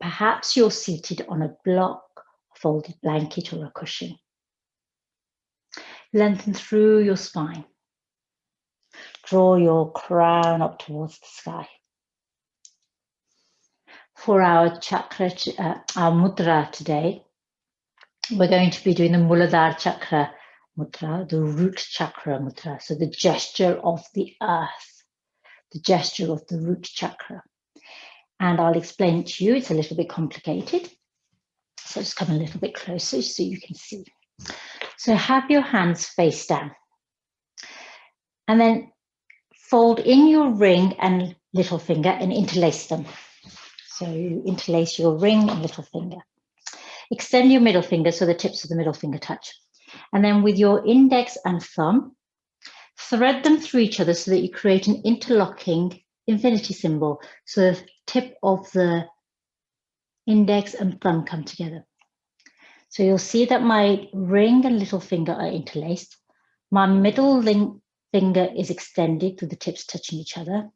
Perhaps you're seated on a block, a folded blanket, or a cushion. Lengthen through your spine. Draw your crown up towards the sky. For our chakra, our mudra today, we're going to be doing the Muladhara chakra mudra, the root chakra mudra. So the gesture of the earth, the gesture of the root chakra. And I'll explain it to you. It's a little bit complicated. So just come a little bit closer so you can see. So have your hands face down. And then fold in your ring and little finger and interlace them. So you interlace your ring and little finger. Extend your middle finger so the tips of the middle finger touch. And then with your index and thumb, thread them through each other so that you create an interlocking infinity symbol. So the tip of the index and thumb come together. So you'll see that my ring and little finger are interlaced. My middle finger is extended with the tips touching each other.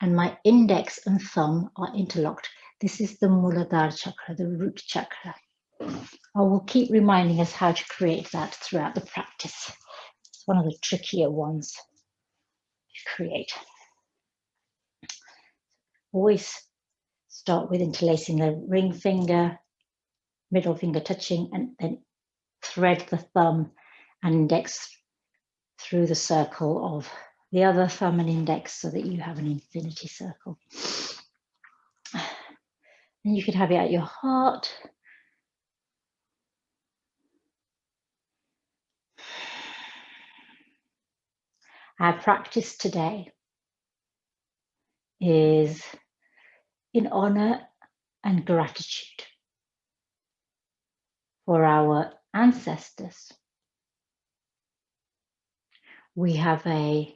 And my index and thumb are interlocked. This is the Muladhara chakra, the root chakra. I will keep reminding us how to create that throughout the practice. It's one of the trickier ones to create. Always start with interlacing the ring finger, middle finger touching, and then thread the thumb and index through the circle of the other thumb and index so that you have an infinity circle. And you could have it at your heart. Our practice today is in honor and gratitude for our ancestors. We have a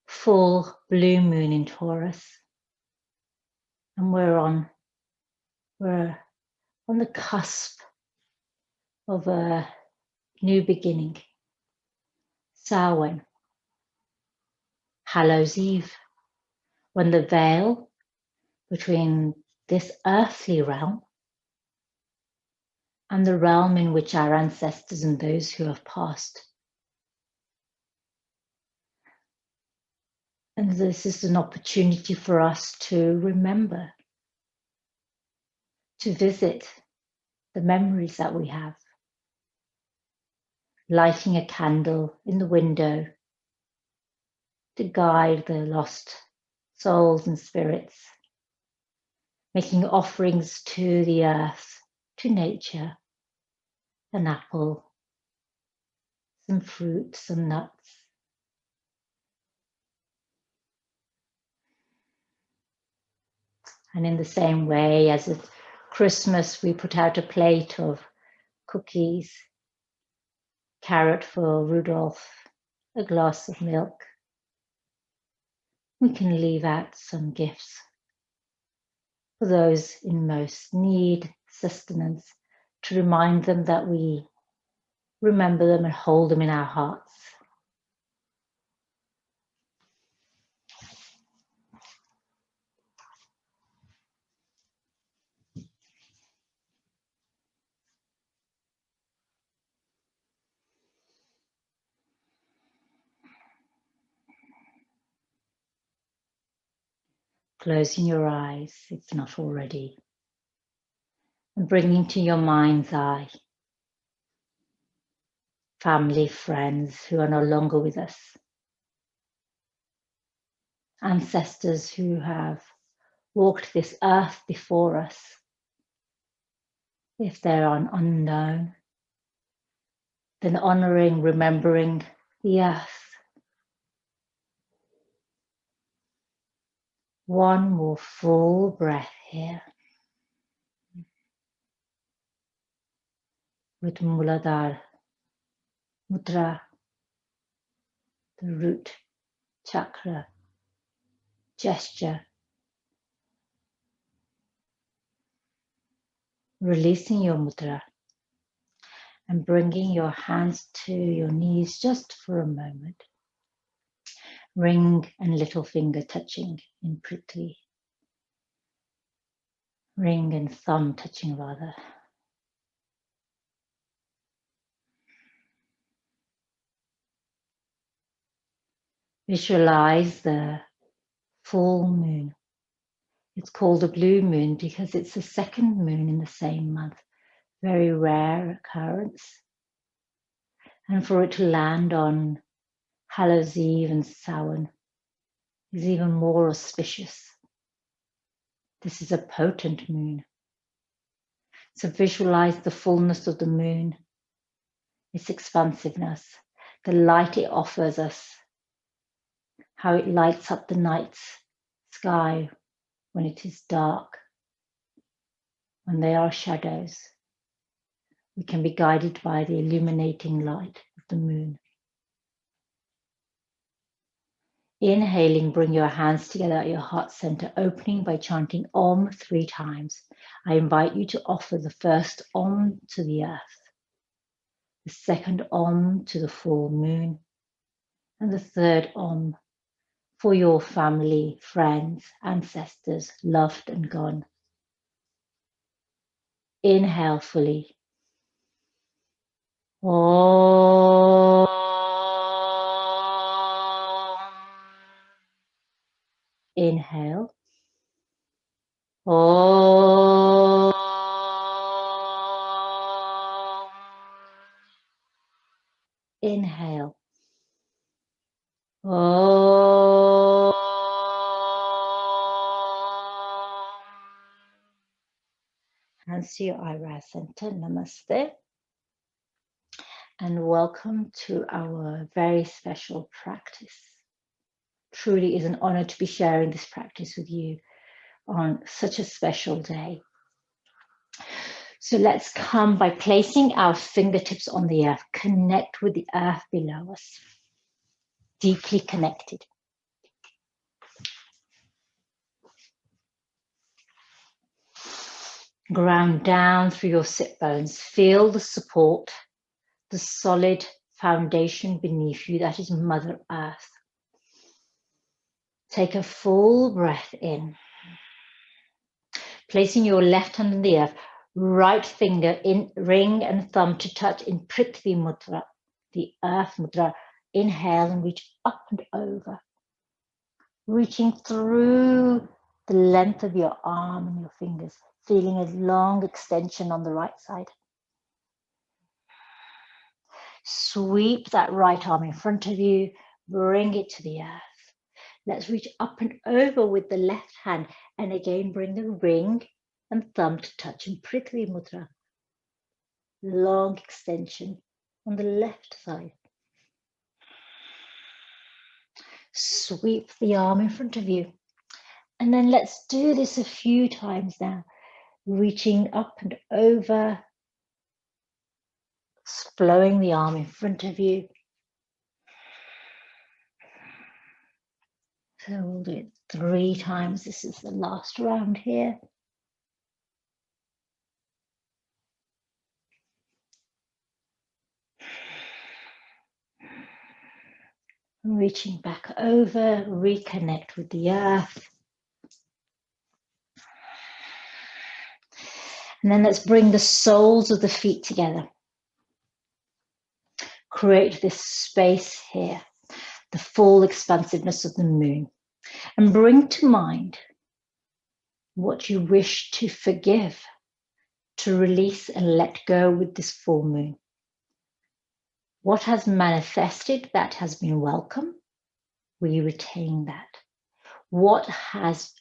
full blue moon in Taurus, and we're on the cusp of a new beginning. Samhain, Hallows Eve, when the veil between this earthly realm and the realm in which our ancestors and those who have passed. And this is an opportunity for us to remember, to visit the memories that we have. Lighting a candle in the window to guide the lost souls and spirits. Making offerings to the earth, to nature, an apple, some fruit, some nuts. And in the same way as at Christmas, we put out a plate of cookies, carrot for Rudolph, a glass of milk. We can leave out some gifts for those in most need, sustenance, to remind them that we remember them and hold them in our hearts. Closing your eyes, if not already, and bringing to your mind's eye family, friends who are no longer with us, ancestors who have walked this earth before us. If they're unknown, then honoring, remembering the earth. One more full breath here with Muladhara Mudra, the root chakra gesture. Releasing your mudra and bringing your hands to your knees just for a moment. Ring and little finger touching in Prithivi. ring and thumb touching rather. Visualize the full moon. It's called a blue moon because it's the second moon in the same month. Very rare occurrence. And for it to land on Hallows Eve and Samhain is even more auspicious. This is a potent moon. So visualize the fullness of the moon, its expansiveness, the light it offers us, how it lights up the night sky when it is dark, when there are shadows. We can be guided by the illuminating light of the moon. Inhaling, bring your hands together at your heart center, opening by chanting Om 3 times. I invite you to offer the first Om to the earth, the second Om to the full moon, and the third Om for your family, friends, ancestors, loved and gone. Inhale fully. Om. Inhale. Om. Inhale. Om. Hands to your eyebrow center. Namaste. And welcome to our very special practice. Truly is an honor to be sharing this practice with you on such a special day. So let's come by placing our fingertips on the earth. Connect with the earth below us. Deeply connected. Ground down through your sit bones. Feel the support, the solid foundation beneath you. That is Mother Earth. Take a full breath in. Placing your left hand on the earth, right finger in ring and thumb to touch in Prithivi Mudra, the earth mudra. Inhale and reach up and over. Reaching through the length of your arm and your fingers, feeling a long extension on the right side. Sweep that right arm in front of you, bring it to the earth. Let's reach up and over with the left hand and again bring the ring and thumb to touch in Prithivi Mudra. Long extension on the left side. Sweep the arm in front of you. And then let's do this a few times now. Reaching up and over. Flowing the arm in front of you. So we'll do it 3 times. This is the last round here. Reaching back over, reconnect with the earth. And then let's bring the soles of the feet together. Create this space here, the full expansiveness of the moon. And bring to mind what you wish to forgive, to release and let go with this full moon. What has manifested that has been welcome, we retain that. What has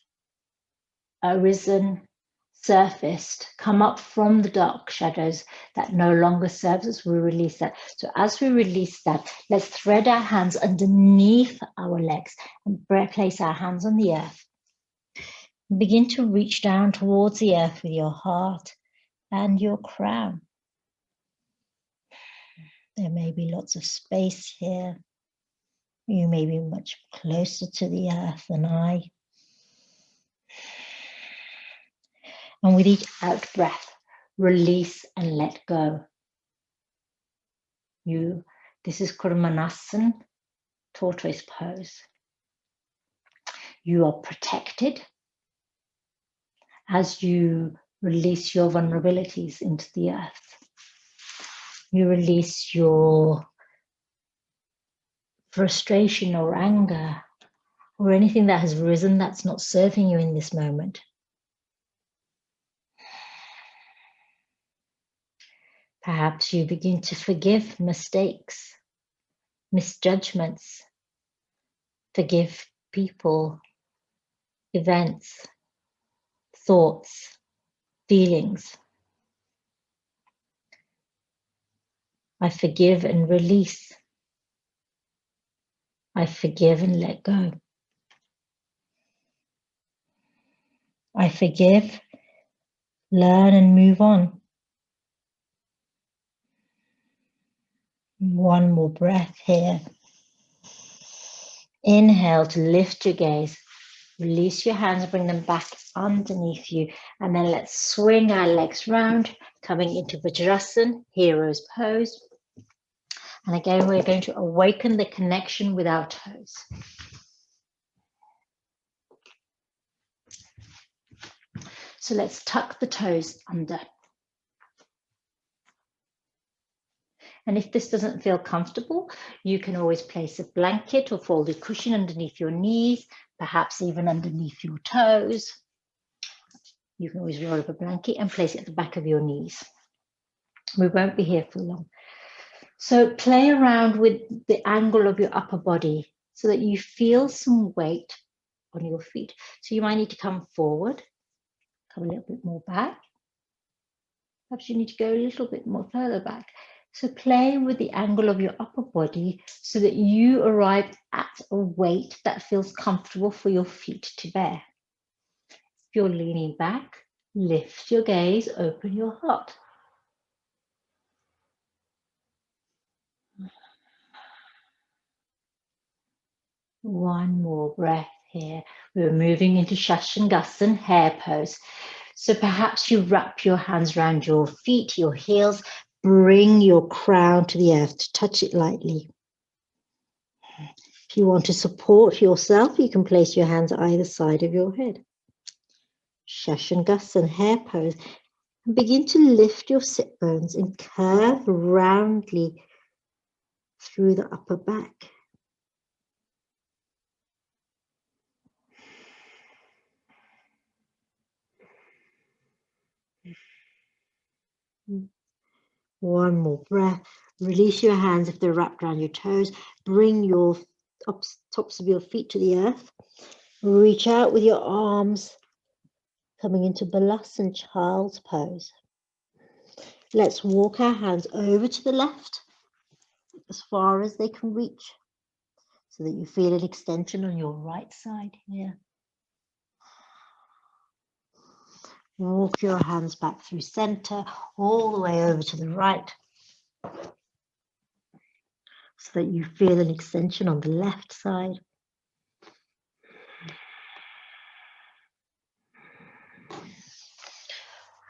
arisen, surfaced, come up from the dark shadows that no longer serves us, we release that. So as we release that, let's thread our hands underneath our legs and place our hands on the earth. Begin to reach down towards the earth with your heart and your crown. There may be lots of space here. You may be much closer to the earth than I. And with each out breath, release and let go. This is Karamanasan, tortoise pose. You are protected as you release your vulnerabilities into the earth. You release your frustration or anger or anything that has risen that's not serving you in this moment. Perhaps you begin to forgive mistakes, misjudgments, forgive people, events, thoughts, feelings. I forgive and release. I forgive and let go. I forgive, learn and move on. One more breath here. Inhale to lift your gaze. Release your hands, bring them back underneath you. And then let's swing our legs round, coming into Vajrasana, Hero's Pose. And again, we're going to awaken the connection with our toes. So let's tuck the toes under. And if this doesn't feel comfortable, you can always place a blanket or folded cushion underneath your knees, perhaps even underneath your toes. You can always roll up a blanket and place it at the back of your knees. We won't be here for long. So play around with the angle of your upper body so that you feel some weight on your feet. So you might need to come forward, come a little bit more back. Perhaps you need to go a little bit more further back. So play with the angle of your upper body so that you arrive at a weight that feels comfortable for your feet to bear. If you're leaning back, lift your gaze, open your heart. One more breath here. We're moving into Shashangasana, hair pose. So perhaps you wrap your hands around your feet, your heels, bring your crown to the earth to touch it lightly. If you want to support yourself, you can place your hands either side of your head. Shashangasana, hair pose. And begin to lift your sit bones and curve roundly through the upper back. One more breath. Release your hands if they're wrapped around your toes. Bring your tops of your feet to the earth. Reach out with your arms, coming into Balasana, child's pose. Let's walk our hands over to the left as far as they can reach so that you feel an extension on your right side here. Walk your hands back through center, all the way over to the right, so that you feel an extension on the left side.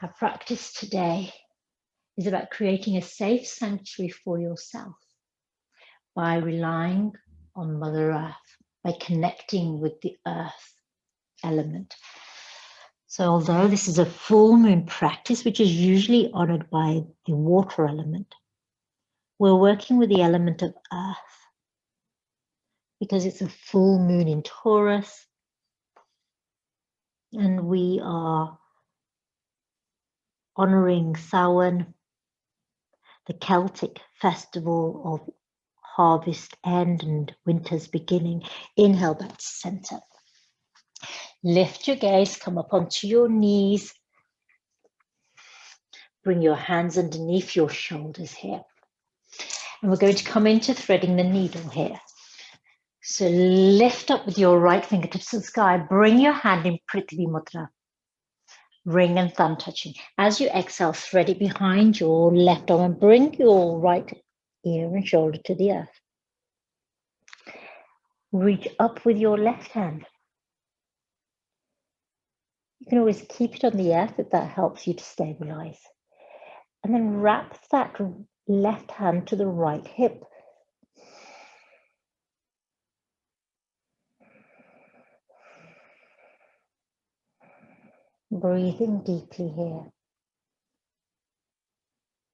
Our practice today is about creating a safe sanctuary for yourself by relying on Mother Earth, by connecting with the earth element. So although this is a full moon practice, which is usually honored by the water element, we're working with the element of earth because it's a full moon in Taurus, and we are honoring Samhain, the Celtic festival of harvest end and winter's beginning. Inhale back to center. Lift your gaze, come up onto your knees. Bring your hands underneath your shoulders here. And we're going to come into threading the needle here. So lift up with your right fingertips to the sky. Bring your hand in Prithivi Mudra. Ring and thumb touching. As you exhale, thread it behind your left arm and bring your right ear and shoulder to the earth. Reach up with your left hand. You can always keep it on the earth if that helps you to stabilize. And then wrap that left hand to the right hip. Breathing deeply here.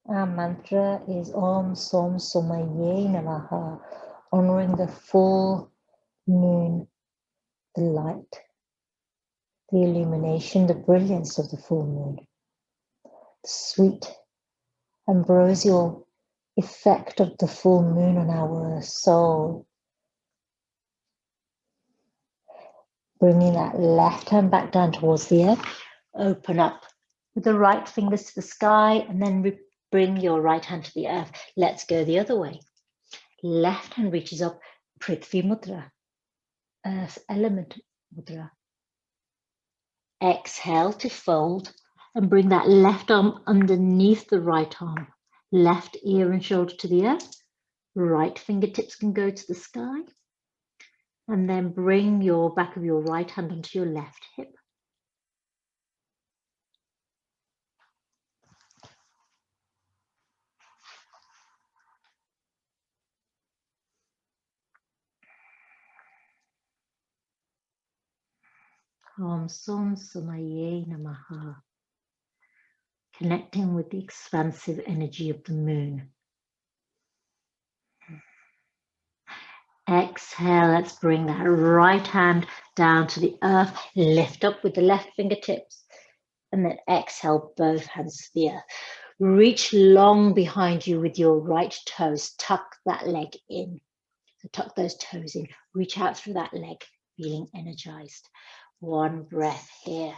Our mantra is Om Som Somaya Namaha, honoring the full moon, the light, the illumination, the brilliance of the full moon, the sweet ambrosial effect of the full moon on our soul. Bringing that left hand back down towards the earth. Open up with the right fingers to the sky and then bring your right hand to the earth. Let's go the other way. Left hand reaches up, Prithivi Mudra, earth element mudra. Exhale to fold and bring that left arm underneath the right arm. Left ear and shoulder to the earth. Right fingertips can go to the sky. And then bring your back of your right hand onto your left hip. Om Som Somaya Namaha. Connecting with the expansive energy of the moon. Exhale, let's bring that right hand down to the earth. Lift up with the left fingertips. And then exhale, both hands to the earth. Reach long behind you with your right toes. Tuck that leg in. So tuck those toes in. Reach out through that leg, feeling energized. One breath here.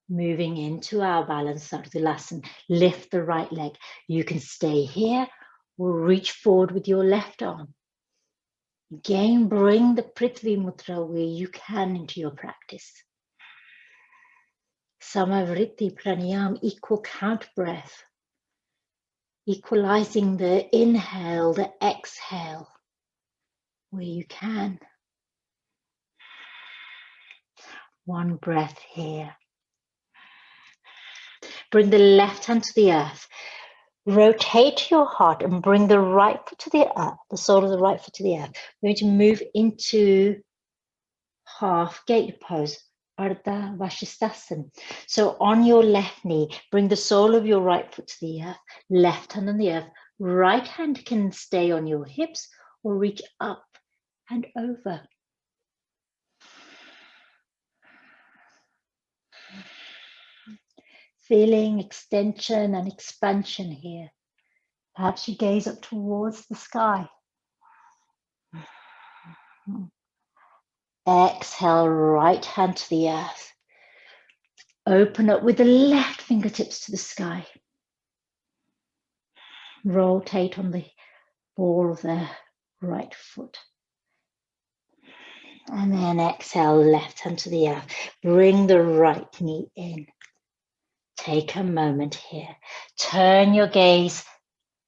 Moving into our balance, Urdhvalasana. Lift the right leg. You can stay here or reach forward with your left arm. Again, bring the Prithivi Mudra where you can into your practice. Sama Vritti Pranayama, equal count breath. Equalizing the inhale, the exhale, where you can. One breath here. Bring the left hand to the earth. Rotate your heart and bring the right foot to the earth, the sole of the right foot to the earth. We're going to move into half gate pose, Ardha Vashisthasana. So on your left knee, bring the sole of your right foot to the earth, left hand on the earth. Right hand can stay on your hips or reach up and over. Feeling extension and expansion here. Perhaps you gaze up towards the sky. Exhale, right hand to the earth. Open up with the left fingertips to the sky. Rotate on the ball of the right foot. And then exhale, left hand to the earth. Bring the right knee in. Take a moment here. Turn your gaze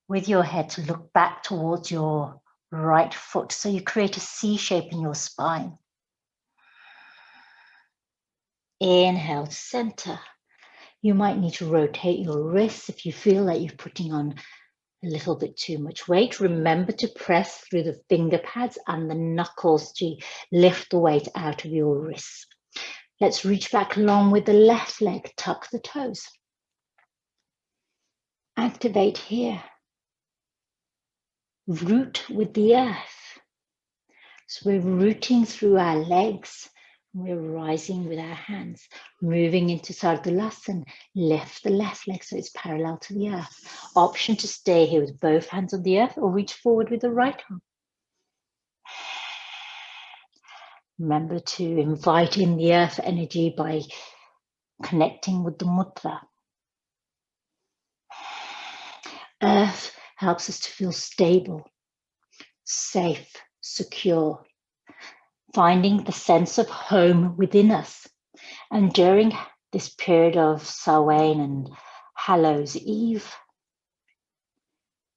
with your head to look back towards your right foot. So you create a C shape in your spine. Inhale to center. You might need to rotate your wrists if you feel like you're putting on a little bit too much weight. Remember to press through the finger pads and the knuckles to lift the weight out of your wrists. Let's reach back long with the left leg, tuck the toes. Activate here. Root with the earth. So we're rooting through our legs. We're rising with our hands. Moving into Urdhvalasana. Lift the left leg so it's parallel to the earth. Option to stay here with both hands on the earth or reach forward with the right arm. Remember to invite in the earth energy by connecting with the mudra. Earth helps us to feel stable, safe, secure, finding the sense of home within us. And during this period of Samhain and Hallows Eve,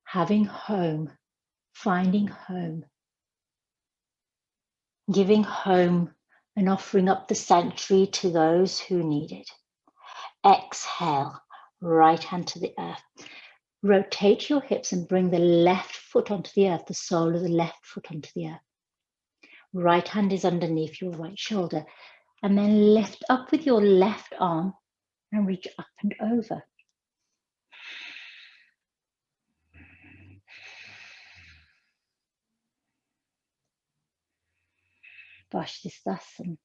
having home, finding home, giving home and offering up the sanctuary to those who need it. Exhale, right hand to the earth. Rotate your hips and bring the left foot onto the earth, the sole of the left foot onto the earth. Right hand is underneath your right shoulder. And then lift up with your left arm and reach up and over. Vashisthasana.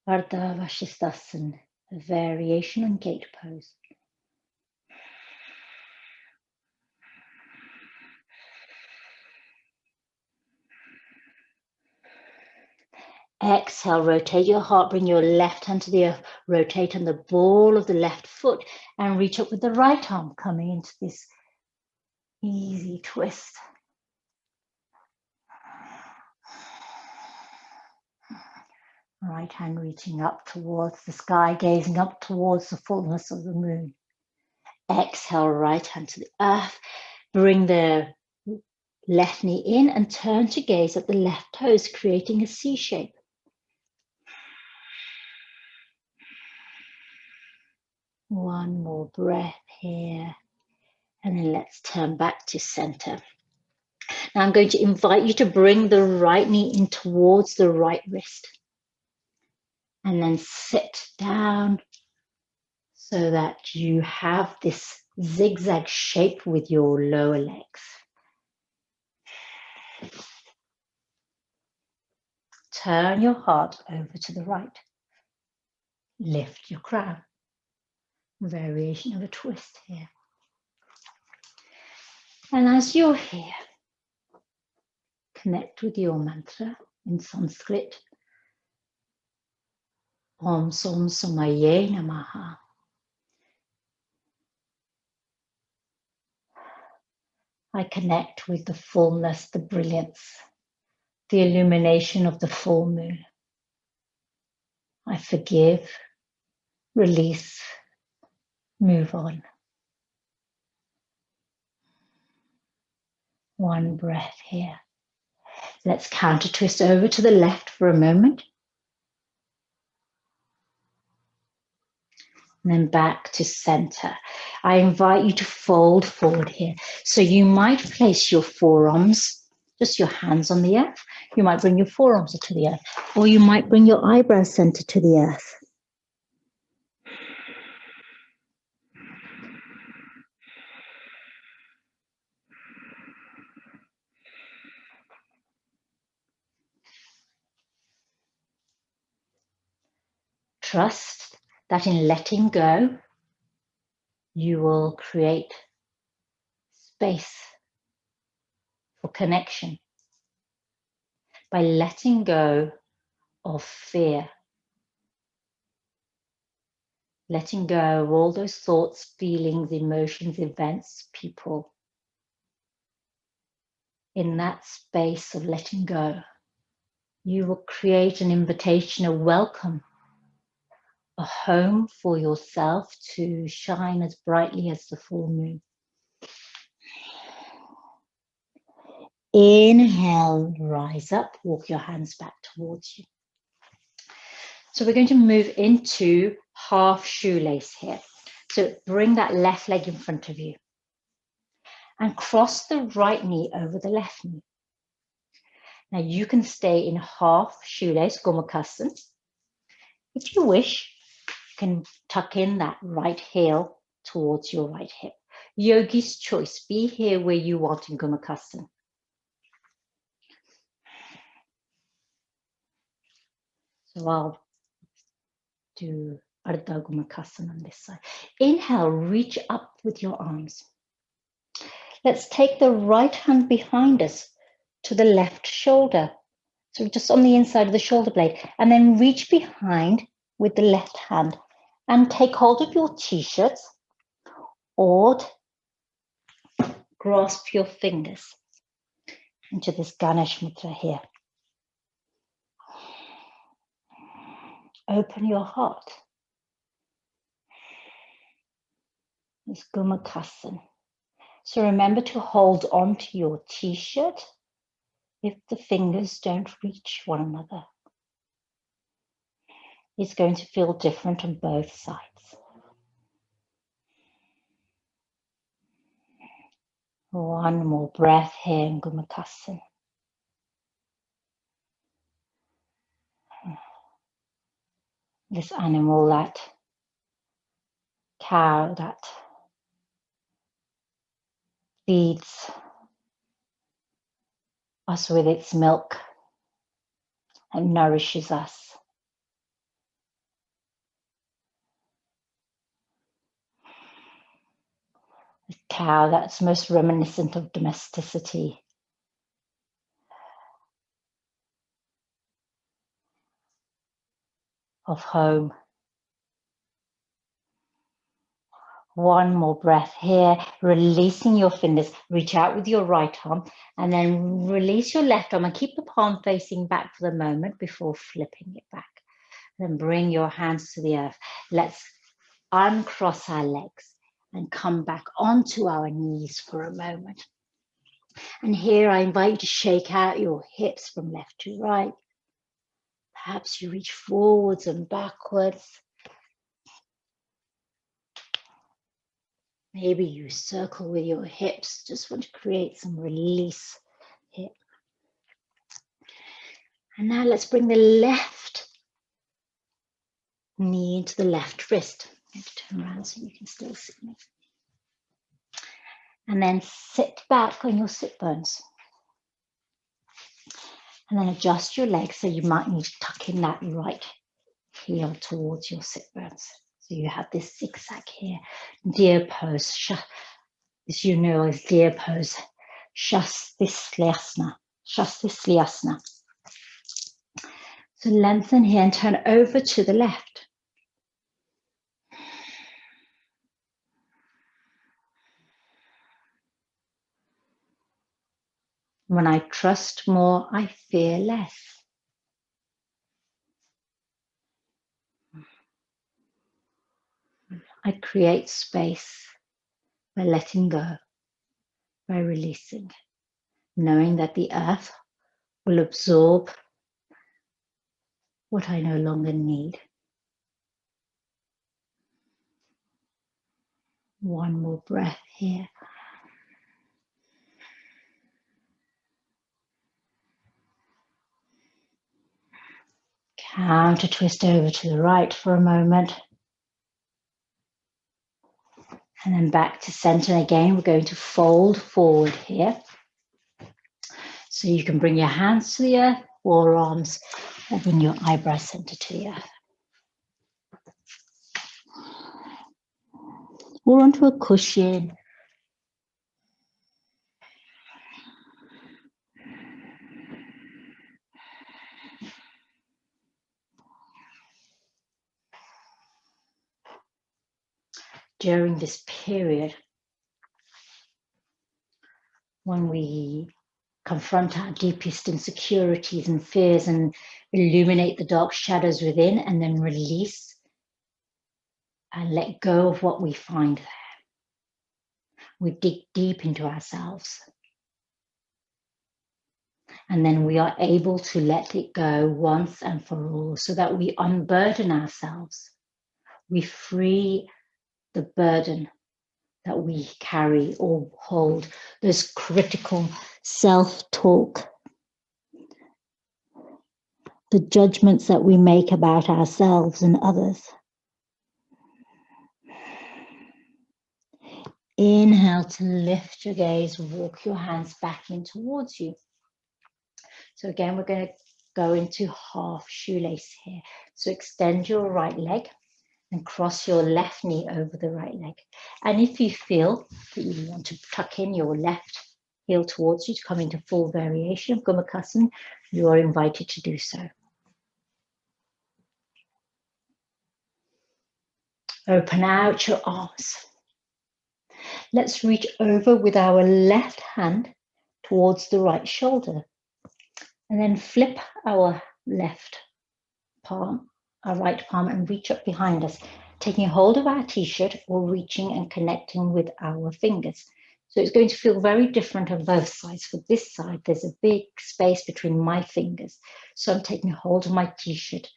Ardha Vashisthasana, a variation on gate pose. Exhale, rotate your heart, bring your left hand to the earth, rotate on the ball of the left foot and reach up with the right arm, coming into this easy twist. Right hand reaching up towards the sky, gazing up towards the fullness of the moon. Exhale, right hand to the earth, bring the left knee in and turn to gaze at the left toes, creating a C shape. One more breath here, and then let's turn back to center. Now I'm going to invite you to bring the right knee in towards the right wrist, and then sit down so that you have this zigzag shape with your lower legs. Turn your heart over to the right. Lift your crown. Variation of a twist here. And as you're here, connect with your mantra in Sanskrit. Som Somaya Namaha. I connect with the fullness, the brilliance, the illumination of the full moon. I forgive, release, move on. One breath here. Let's counter twist over to the left for a moment. And then back to center. I invite you to fold forward here. So you might place your forearms, just your hands on the earth. You might bring your forearms to the earth, or you might bring your eyebrow center to the earth. Trust that in letting go, you will create space for connection by letting go of fear, letting go of all those thoughts, feelings, emotions, events, people. In that space of letting go, you will create an invitation, a welcome, a home for yourself to shine as brightly as the full moon. Inhale, rise up, walk your hands back towards you. So we're going to move into half shoelace here. So bring that left leg in front of you and cross the right knee over the left knee. Now you can stay in half shoelace, Gamakasana. If you wish, you can tuck in that right heel towards your right hip. Yogi's choice, be here where you want in Gamakasana. So I'll do Ardha Gamakasana on this side. Inhale, reach up with your arms. Let's take the right hand behind us to the left shoulder. So just on the inside of the shoulder blade, and then reach behind with the left hand and take hold of your t-shirt or grasp your fingers into this Ganesh Mudra here. Open your heart. This Gamakasana. So remember to hold on to your t-shirt if the fingers don't reach one another. It's going to feel different on both sides. One more breath here in Gamakasana. this animal, that cow that feeds us with its milk and nourishes us. The cow that's most reminiscent of domesticity. Of home. One more breath here, releasing your fingers. Reach out with your right arm and then release your left arm and keep the palm facing back for the moment before flipping it back. Then bring your hands to the earth. Let's uncross our legs and come back onto our knees for a moment. And here I invite you to shake out your hips from left to right. Perhaps you reach forwards and backwards. Maybe you circle with your hips. Just want to create some release here. And now let's bring the left knee into the left wrist. I'm going to turn around so you can still see me. And then sit back on your sit bones. And then adjust your legs, so you might need to tuck in that right heel towards your sit bones. So you have this zigzag here. Deer pose. This you know as deer pose. Shastisthasana. Shastisthasana. So lengthen here and turn over to the left. When I trust more, I fear less. I create space by letting go, by releasing, knowing that the earth will absorb what I no longer need. One more breath here. Counter twist over to the right for a moment. And then back to center again. We're going to fold forward here. So you can bring your hands to the earth, forearms, or bring your eyebrow center to the earth. Or onto a cushion. During this period, when we confront our deepest insecurities and fears and illuminate the dark shadows within, and then release and let go of what we find there. We dig deep into ourselves. And then we are able to let it go once and for all, so that we unburden ourselves. We free the burden that we carry or hold, this critical self-talk, the judgments that we make about ourselves and others. Inhale to lift your gaze, walk your hands back in towards you. So again, we're going to go into half shoelace here. So extend your right leg and cross your left knee over the right leg. And if you feel that you want to tuck in your left heel towards you to come into full variation of Gamakasana, you are invited to do so. Open out your arms. Let's reach over with our left hand towards the right shoulder. And then flip our left palm, our right palm, and reach up behind us, taking hold of our t-shirt or reaching and connecting with our fingers. So it's going to feel very different on both sides. For this side, there's a big space between my fingers. So I'm taking hold of my t-shirt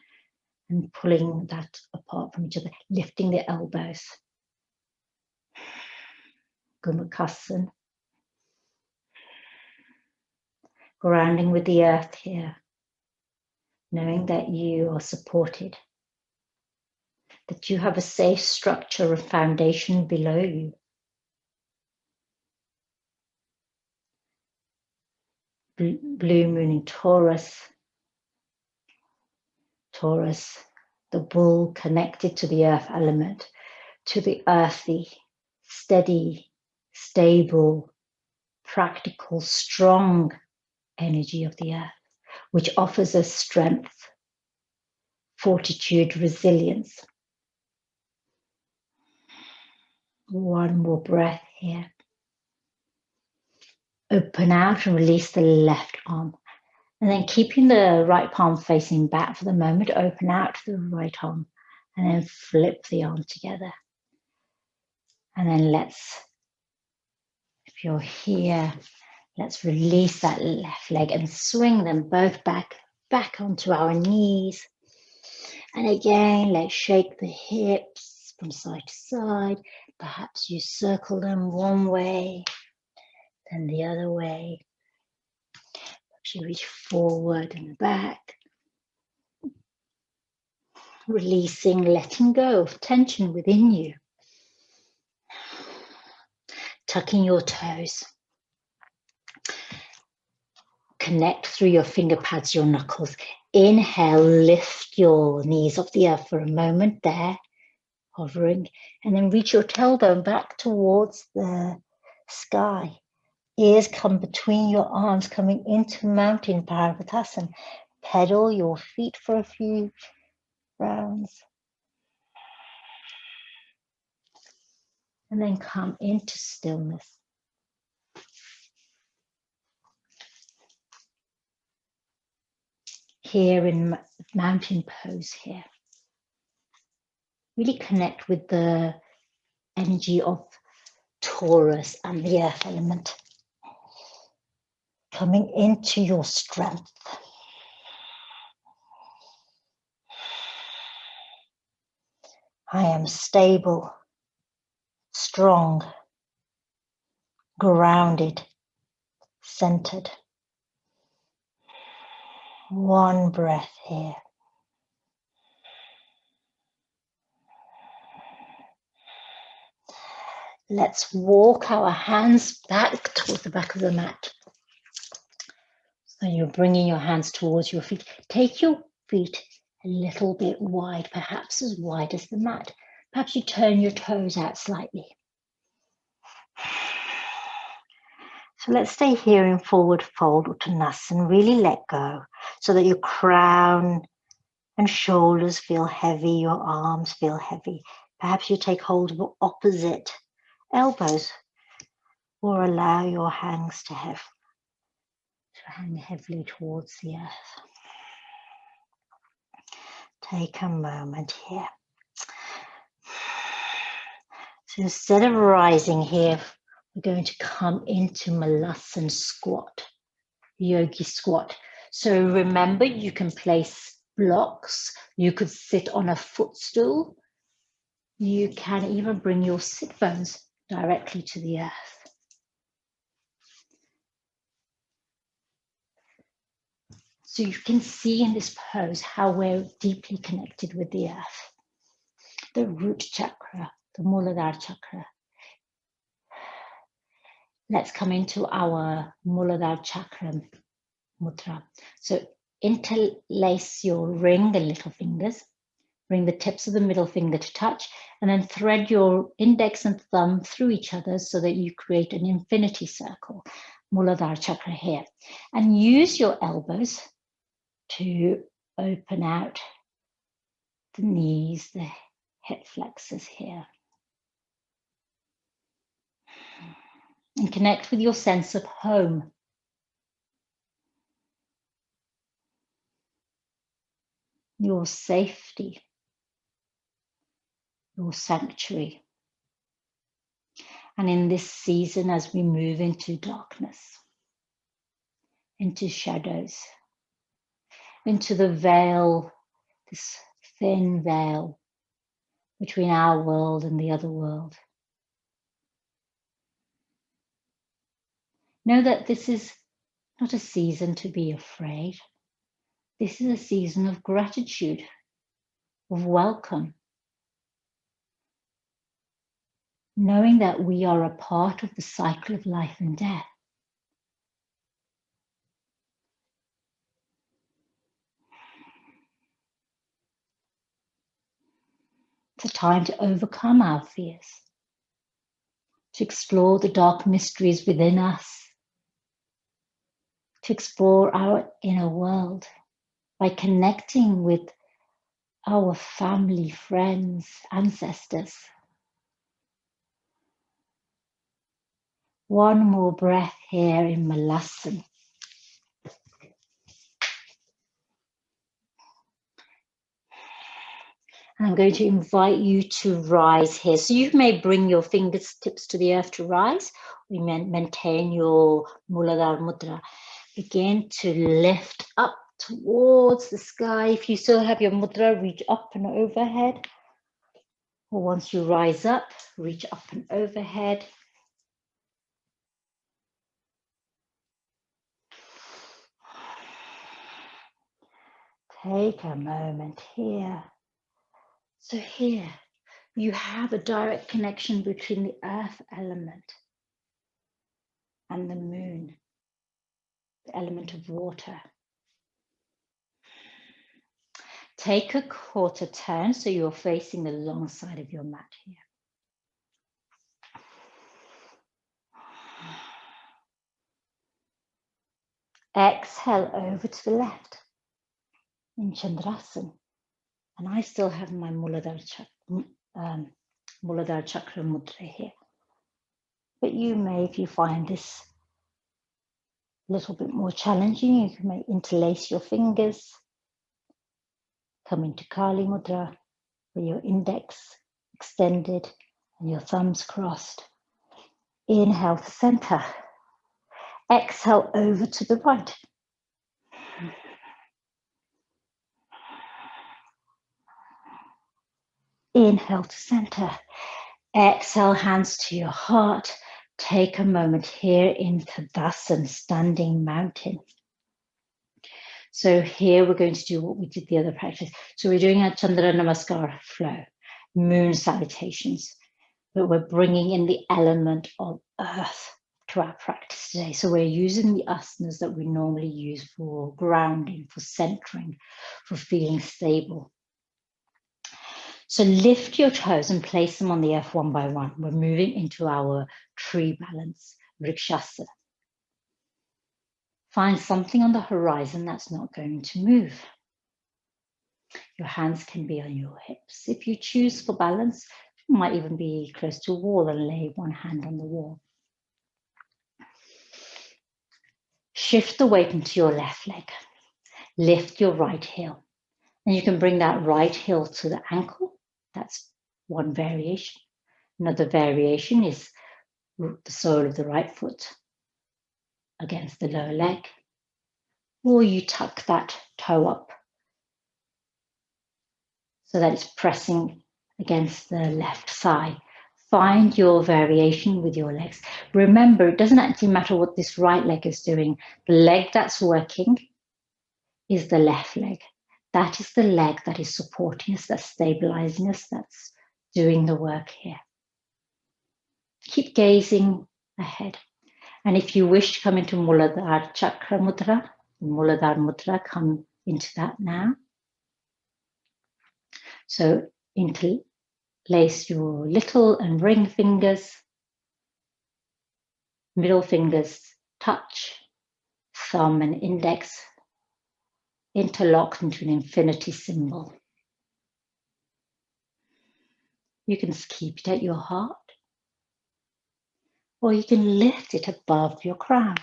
and pulling that apart from each other, lifting the elbows. Gamakasana. Grounding with the earth here, knowing that you are supported. that you have a safe structure of foundation below you. Blue moon in Taurus. Taurus, the bull connected to the earth element, to the earthy, steady, stable, practical, strong energy of the earth, which offers us strength, fortitude, resilience. One more breath here. Open out and release the left arm. And then keeping the right palm facing back for the moment, open out to the right arm and then flip the arm together. And then if you're here, let's release that left leg and swing them both back onto our knees. And again, let's shake the hips from side to side. Perhaps you circle them one way, then the other way. Perhaps you reach forward and back. Releasing, letting go of tension within you. Tucking your toes. Connect through your finger pads, your knuckles. Inhale, lift your knees off the earth for a moment there, hovering, and then reach your tailbone back towards the sky. Ears come between your arms, coming into mountain Paravatasana. Pedal your feet for a few rounds. And then come into stillness. Here in mountain pose here. Really connect with the energy of Taurus and the earth element. Coming into your strength. I am stable, strong, grounded, centered. One breath here. Let's walk our hands back towards the back of the mat. So you're bringing your hands towards your feet. Take your feet a little bit wide, perhaps as wide as the mat. Perhaps you turn your toes out slightly. So let's stay here in forward fold Uttanasana. Really let go so that your crown and shoulders feel heavy, your arms feel heavy. Perhaps you take hold of your opposite elbows or allow your hands to hang heavily towards the earth. Take a moment here. So instead of rising here, we're going to come into Muladhara squat, yogi squat. So remember, you can place blocks. You could sit on a footstool. You can even bring your sit bones directly to the earth. So you can see in this pose how we're deeply connected with the earth. The root chakra, the Muladhara chakra. Let's come into our Muladhara chakra mudra. So interlace your ring and little fingers. Bring the tips of the middle finger to touch, and then thread your index and thumb through each other so that you create an infinity circle, Muladhara chakra here. And use your elbows to open out the knees, the hip flexors here. And connect with your sense of home. Your safety. Your sanctuary. And in this season, as we move into darkness, into shadows, into the veil, this thin veil between our world and the other world. Know that this is not a season to be afraid. This is a season of gratitude, of welcome, knowing that we are a part of the cycle of life and death. It's a time to overcome our fears, to explore the dark mysteries within us, to explore our inner world by connecting with our family, friends, ancestors. One more breath here in Muladhara. And I'm going to invite you to rise here. So you may bring your fingertips to the earth to rise. We maintain your Muladhara Mudra. Begin to lift up towards the sky. If you still have your mudra, reach up and overhead. Or once you rise up, reach up and overhead. Take a moment here. So here, you have a direct connection between the earth element and the moon, the element of water. Take a quarter turn so you're facing the long side of your mat here. Exhale over to the left in Chandrasana. And I still have my Muladhara Chakra Mudra here. But you may, if you find this a little bit more challenging, you may interlace your fingers, come into Kali Mudra with your index extended and your thumbs crossed. Inhale to center. Exhale over to the right. Inhale to center. Exhale, hands to your heart. Take a moment here in Tadasana, standing mountain. So here we're going to do what we did the other practice. So we're doing a Chandra Namaskar flow, moon salutations, but we're bringing in the element of earth to our practice today. So we're using the asanas that we normally use for grounding, for centering, for feeling stable. So lift your toes and place them on the earth one by one. We're moving into our tree balance, Vrikshasana. Find something on the horizon that's not going to move. Your hands can be on your hips. If you choose for balance, you might even be close to a wall and lay one hand on the wall. Shift the weight into your left leg. Lift your right heel. And you can bring that right heel to the ankle. That's one variation. Another variation is the sole of the right foot against the lower leg. Or you tuck that toe up so that it's pressing against the left thigh. Find your variation with your legs. Remember, it doesn't actually matter what this right leg is doing. The leg that's working is the left leg. That is the leg that is supporting us, that's stabilizing us, that's doing the work here. Keep gazing ahead. And if you wish to come into Muladhara Chakra Mudra, Muladhara Mudra, come into that now. So interlace your little and ring fingers, middle fingers touch, thumb and index interlocked into an infinity symbol. You can keep it at your heart, or you can lift it above your crown.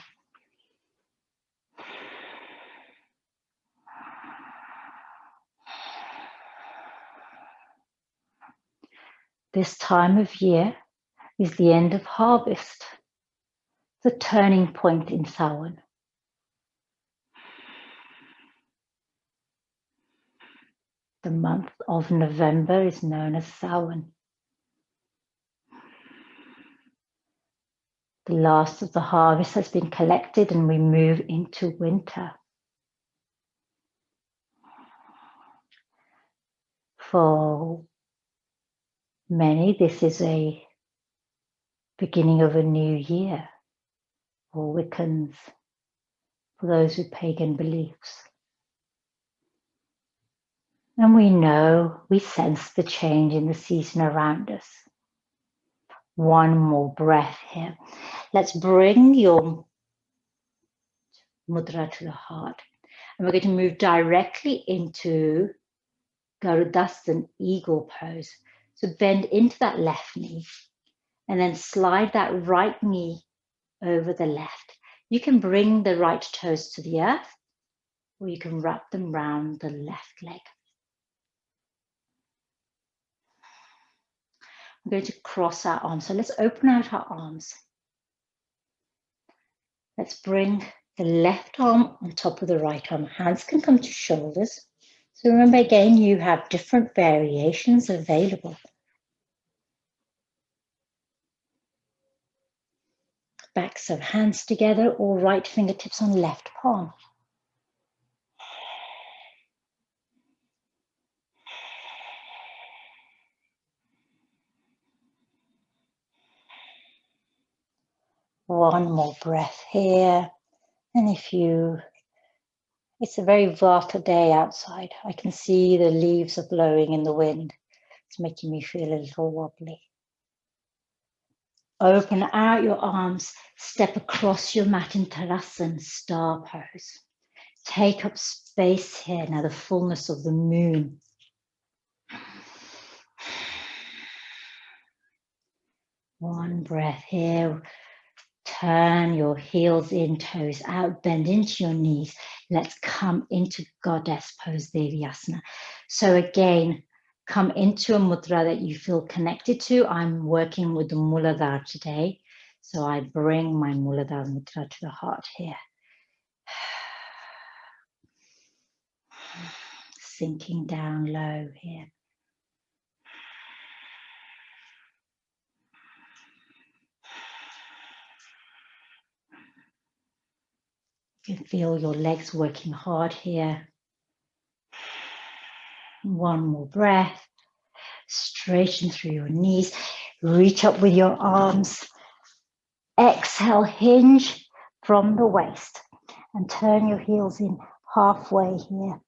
This time of year is the end of harvest, the turning point in Samhain. The month of November is known as Samhain. The last of the harvest has been collected and we move into winter. For many, this is a beginning of a new year, or Wiccans, for those with pagan beliefs. And we sense the change in the season around us. One more breath here. Let's bring your mudra to the heart. And we're going to move directly into Garudas, an eagle pose. So bend into that left knee and then slide that right knee over the left. You can bring the right toes to the earth, or you can wrap them round the left leg. I'm going to cross our arms. So let's open out our arms. Let's bring the left arm on top of the right arm. Hands can come to shoulders. So remember again, you have different variations available. Backs of hands together or right fingertips on left palm. One more breath here. And it's a very Vata day outside. I can see the leaves are blowing in the wind. It's making me feel a little wobbly. Open out your arms, step across your mat in Tadasana, star pose. Take up space here, now the fullness of the moon. One breath here. Turn your heels in, toes out, bend into your knees. Let's come into goddess pose, Devyasana. So again, come into a mudra that you feel connected to. I'm working with the Muladhara today. So I bring my Muladhara mudra to the heart here. Sinking down low here. You can feel your legs working hard here. One more breath. Straighten through your knees. Reach up with your arms. Exhale, hinge from the waist. And turn your heels in halfway here.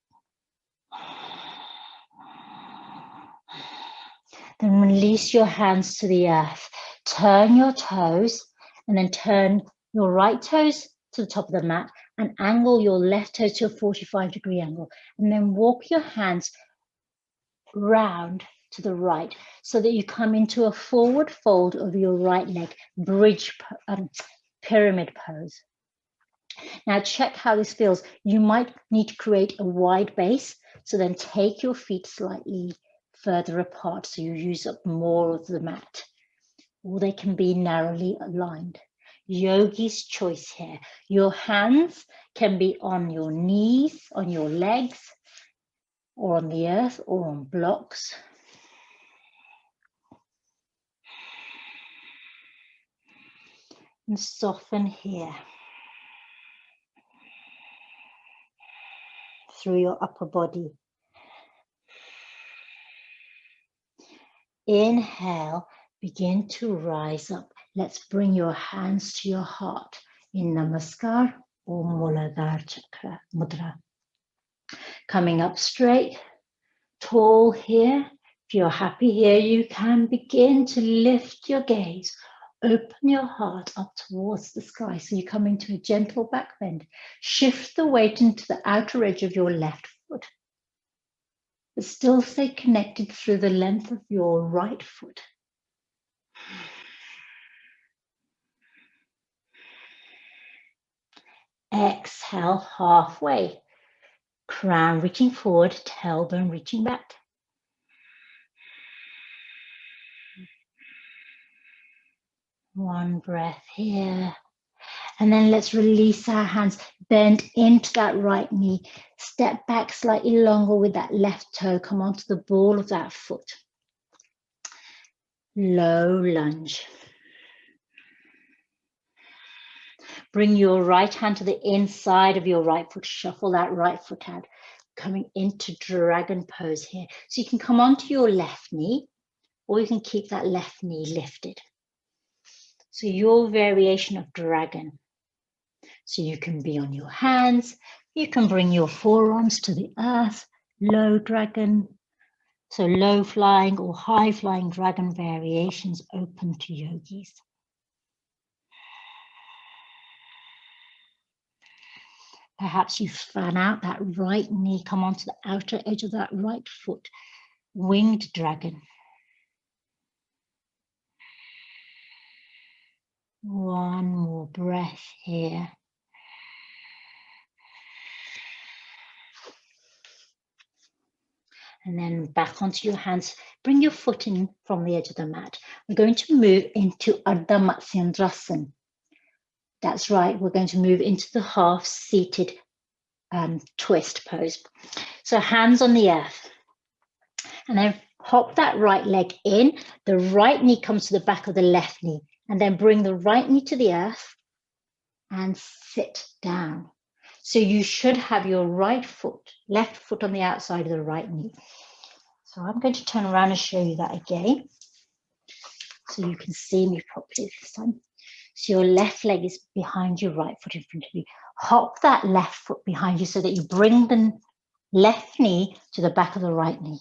Then release your hands to the earth. Turn your toes and then turn your right toes to the top of the mat and angle your left toes to a 45-degree angle. And then walk your hands round to the right so that you come into a forward fold of your right leg, bridge pyramid pose. Now check how this feels. You might need to create a wide base, so then take your feet slightly further apart so you use up more of the mat, or they can be narrowly aligned. Yogi's choice here. Your hands can be on your knees, on your legs, or on the earth, or on blocks. And soften here through your upper body. Inhale, begin to rise up. Let's bring your hands to your heart in Namaskar or Muladhara Chakra Mudra. Coming up straight, tall here. If you're happy here, you can begin to lift your gaze. Open your heart up towards the sky. So you come into a gentle back bend. Shift the weight into the outer edge of your left foot. But still stay connected through the length of your right foot. Exhale halfway. Crown reaching forward, tailbone reaching back. One breath here. And then let's release our hands. Bend into that right knee. Step back slightly longer with that left toe. Come onto the ball of that foot. Low lunge. Bring your right hand to the inside of your right foot. Shuffle that right foot out. Coming into dragon pose here. So you can come onto your left knee, or you can keep that left knee lifted. So your variation of dragon. So you can be on your hands, you can bring your forearms to the earth, low dragon. So low flying or high flying dragon variations open to yogis. Perhaps you fan out that right knee, come onto the outer edge of that right foot, winged dragon. One more breath here. And then back onto your hands. Bring your foot in from the edge of the mat. We're going to move into Ardha Matsyendrasana. That's right, we're going to move into the half-seated twist pose. So hands on the earth. And then hop that right leg in. The right knee comes to the back of the left knee. And then bring the right knee to the earth and sit down. So you should have your right foot, left foot on the outside of the right knee. So I'm going to turn around and show you that again, so you can see me properly this time. So your left leg is behind your right foot in front of you. Hop that left foot behind you so that you bring the left knee to the back of the right knee.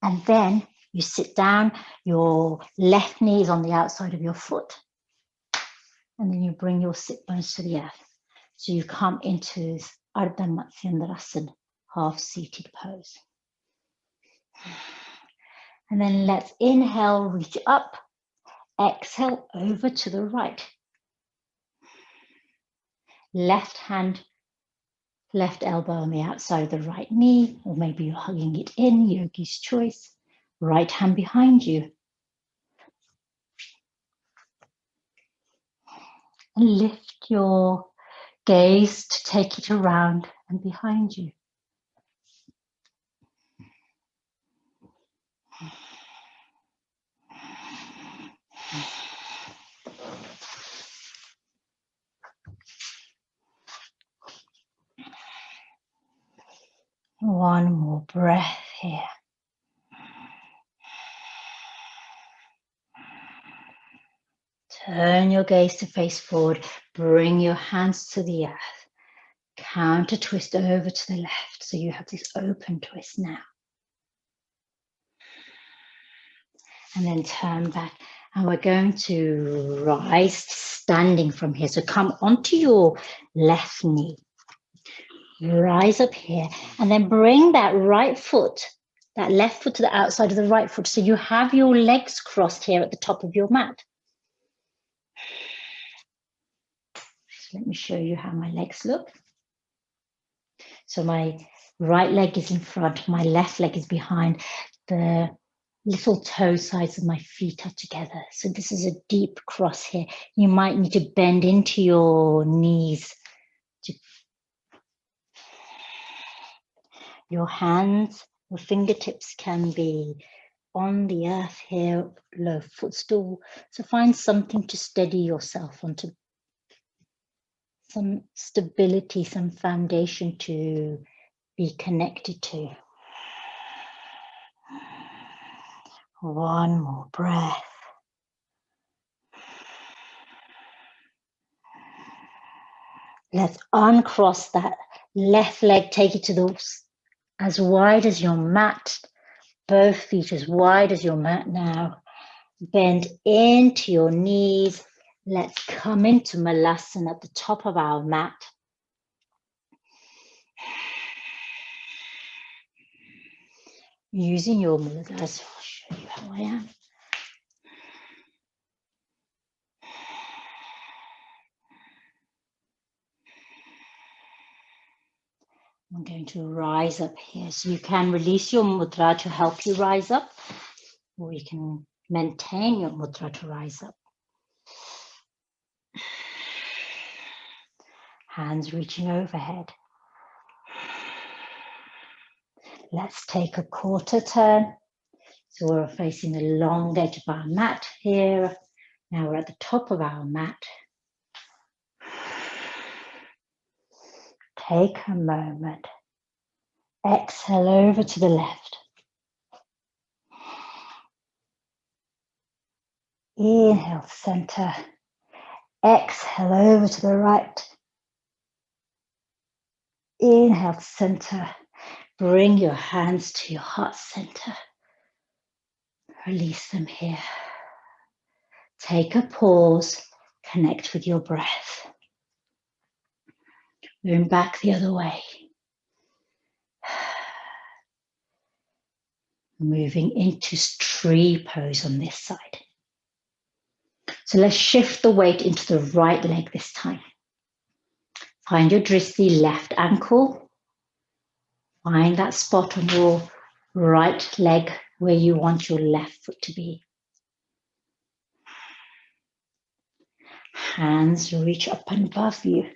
And then you sit down, your left knee is on the outside of your foot. And then you bring your sit bones to the earth. So you come into Ardha Matsyendrasana, half-seated pose. And then let's inhale, reach up. Exhale, over to the right. Left hand, left elbow on the outside of the right knee, or maybe you're hugging it in, yogi's choice. Right hand behind you. And lift your gaze to take it around and behind you. One more breath here. Turn your gaze to face forward. Bring your hands to the earth. Counter twist over to the left. So you have this open twist now. And then turn back. And we're going to rise standing from here. So come onto your left knee. Rise up here. And then bring that right foot, that left foot to the outside of the right foot. So you have your legs crossed here at the top of your mat. So let me show you how my legs look. So my right leg is in front, my left leg is behind. The little toe sides of my feet are together. So this is a deep cross here. You might need to bend into your knees. Your hands, your fingertips can be on the earth here, low footstool. So find something to steady yourself onto, some stability, some foundation to be connected to. One more breath. Let's uncross that left leg, take it to the as wide as your mat, both feet as wide as your mat now. Bend into your knees. Let's come into Malasana at the top of our mat. Using your Muladhara, so I'll show you how I am. I'm going to rise up here. So you can release your mudra to help you rise up, or you can maintain your mudra to rise up. Hands reaching overhead. Let's take a quarter turn. So we're facing the long edge of our mat here. Now we're at the top of our mat. Take a moment. Exhale over to the left. Inhale, center. Exhale over to the right. Inhale to center. Bring your hands to your heart center. Release them here. Take a pause. Connect with your breath. Moving back the other way. Moving into tree pose on this side. So let's shift the weight into the right leg this time. Find your Vritti left ankle. Find that spot on your right leg where you want your left foot to be. Hands reach up and above you.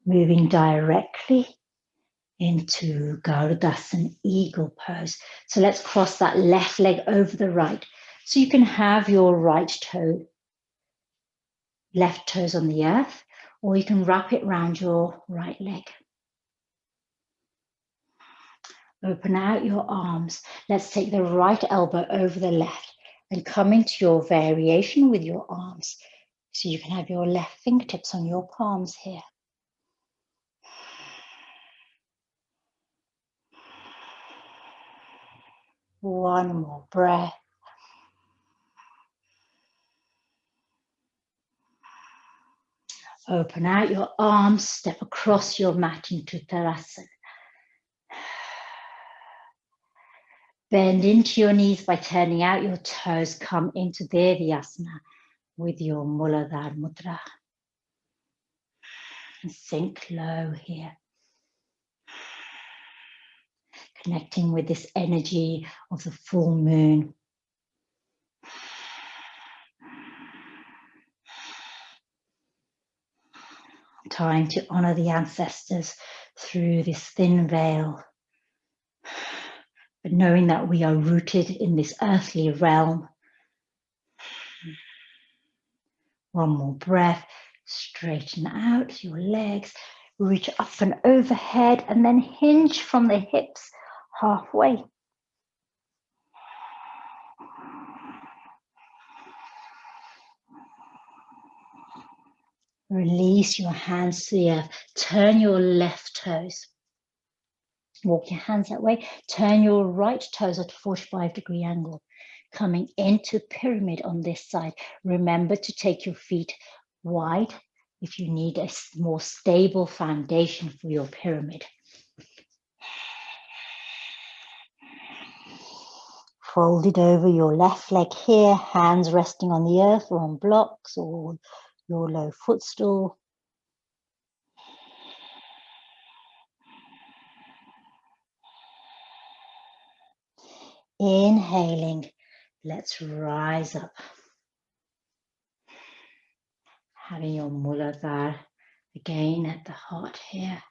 Moving directly into Garudas and eagle pose. So let's cross that left leg over the right. So you can have your right toe, left toes on the earth, or you can wrap it around your right leg. Open out your arms. Let's take the right elbow over the left and come into your variation with your arms. So you can have your left fingertips on your palms here. One more breath. Open out your arms, step across your mat into Uttanasana. Bend into your knees by turning out your toes. Come into Devyasana with your Muladhara Mudra. And sink low here. Connecting with this energy of the full moon. Time to honor the ancestors through this thin veil. But knowing that we are rooted in this earthly realm. One more breath. Straighten out your legs. Reach up and overhead and then hinge from the hips halfway. Release your hands to the earth. Turn your left toes. Walk your hands that way. Turn your right toes at a 45-degree angle. Coming into pyramid on this side. Remember to take your feet wide if you need a more stable foundation for your pyramid. Folded over your left leg here, hands resting on the earth or on blocks or your low footstool. Inhaling, let's rise up. Having your Muladhara again at the heart here.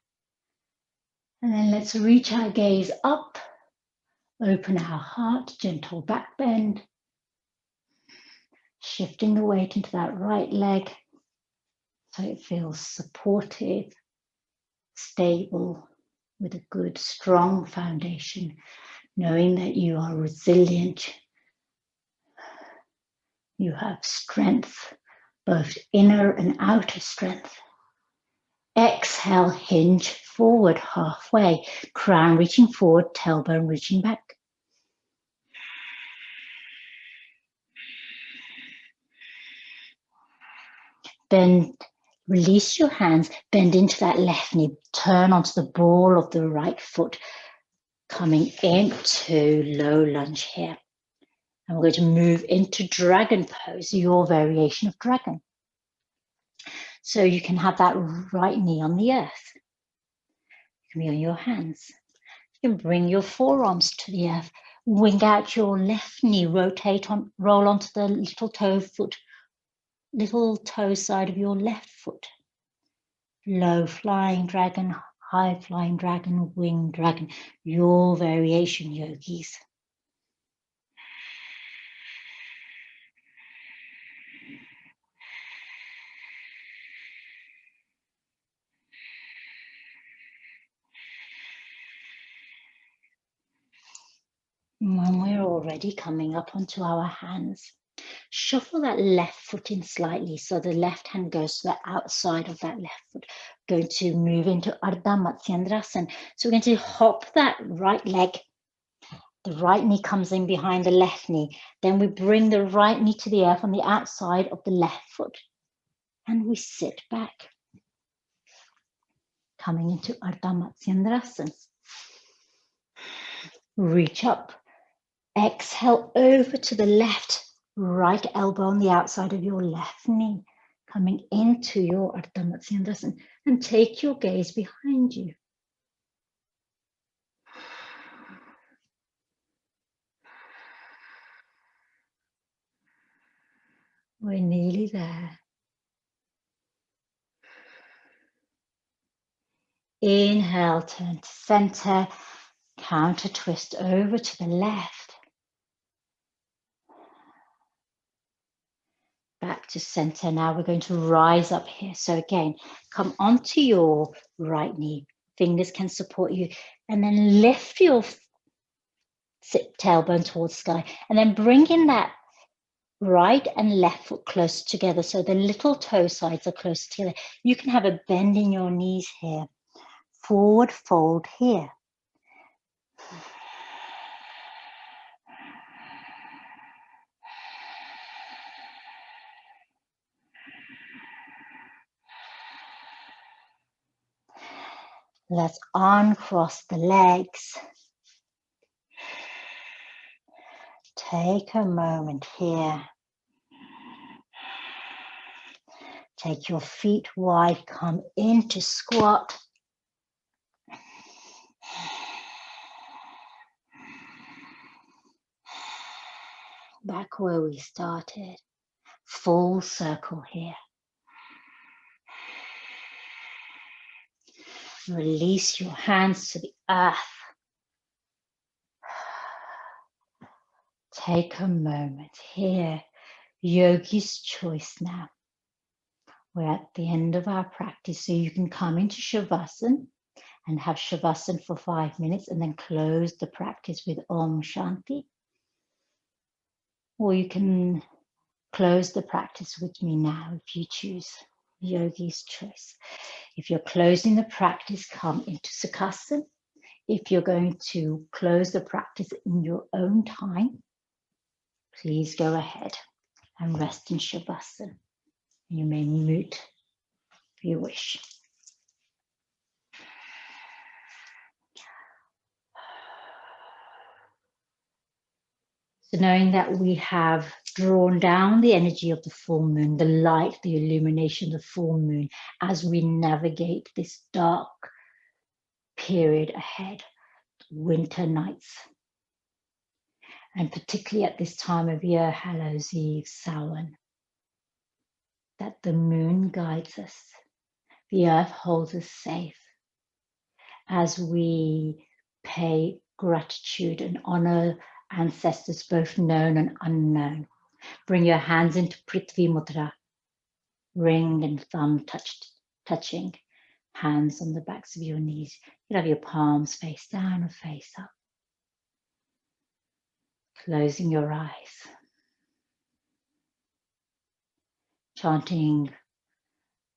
And then let's reach our gaze up. Open our heart, gentle back bend. Shifting the weight into that right leg so it feels supportive, stable, with a good, strong foundation, knowing that you are resilient. You have strength, both inner and outer strength. Exhale, hinge forward halfway, crown reaching forward, tailbone reaching back. Then release your hands, bend into that left knee, turn onto the ball of the right foot, coming into low lunge here. And we're going to move into dragon pose, your variation of dragon. So you can have that right knee on the earth. You can be on your hands. You can bring your forearms to the earth. Wing out your left knee, roll onto the little toe side of your left foot. Low flying dragon, high flying dragon, winged dragon, your variation, yogis. When we're already coming up onto our hands, shuffle that left foot in slightly so the left hand goes to the outside of that left foot. Going to move into Ardha Matsyendrasana. So we're going to hop that right leg. The right knee comes in behind the left knee. Then we bring the right knee to the earth on the outside of the left foot. And we sit back. Coming into Ardha Matsyendrasana. Reach up. Exhale over to the left, right elbow on the outside of your left knee, coming into your Ardha Matsyendrasana, and take your gaze behind you. We're nearly there. Inhale, turn to center, counter twist over to the left. Back to center. Now we're going to rise up here. So again, come onto your right knee. Fingers can support you. And then lift your tailbone towards sky. And then bring in that right and left foot close together. So the little toe sides are close together. You can have a bend in your knees here. Forward fold here. Let's uncross the legs. Take a moment here. Take your feet wide, come into squat. Back where we started. Full circle here. Release your hands to the earth. Take a moment here. Yogi's choice now. We're at the end of our practice, so you can come into Shavasana and have Shavasana for 5 minutes and then close the practice with Om Shanti. Or you can close the practice with me now if you choose. Yogi's choice. If you're closing the practice, come into Sukhasana. If you're going to close the practice in your own time, please go ahead and rest in Shavasana. You may mute if you wish. So knowing that we have drawn down the energy of the full moon, the light, the illumination of the full moon, as we navigate this dark period ahead, winter nights. And particularly at this time of year, Hallows Eve, Samhain, that the moon guides us, the earth holds us safe as we pay gratitude and honor ancestors, both known and unknown. Bring your hands into Prithivi Mudra, ring and thumb touching, hands on the backs of your knees. You have your palms face down or face up. Closing your eyes. Chanting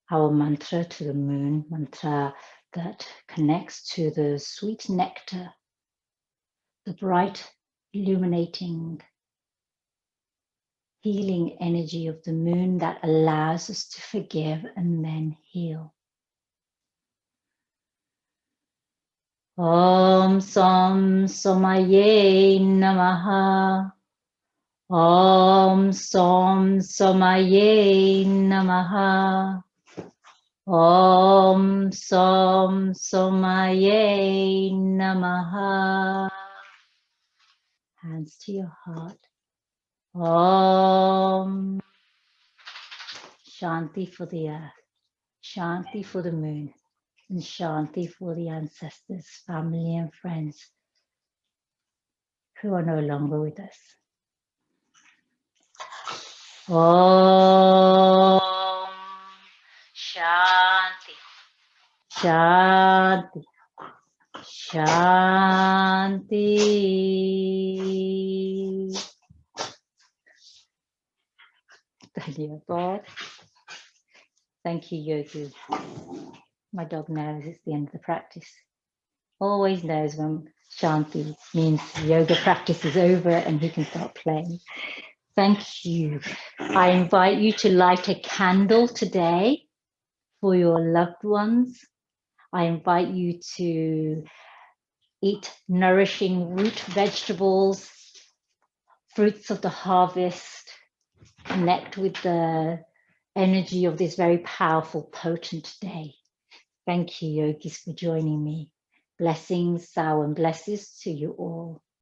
our mantra to the moon, mantra that connects to the sweet nectar, the bright, illuminating, healing energy of the moon that allows us to forgive and then heal. Om Som Somaya Namaha. Om Som Somaya Namaha. Om Som Somaya Namaha. Hands to your heart. Om. Shanti for the earth. Shanti for the moon. And Shanti for the ancestors, family and friends who are no longer with us. Om Shanti. Shanti. Shanti. Dear God. Thank you, yogi. My dog knows it's the end of the practice. Always knows when Shanti means yoga practice is over and he can start playing. Thank you. I invite you to light a candle today for your loved ones. I invite you to eat nourishing root vegetables, fruits of the harvest, connect with the energy of this very powerful, potent day. Thank you, yogis, for joining me. Blessings, Sao, and blessings to you all.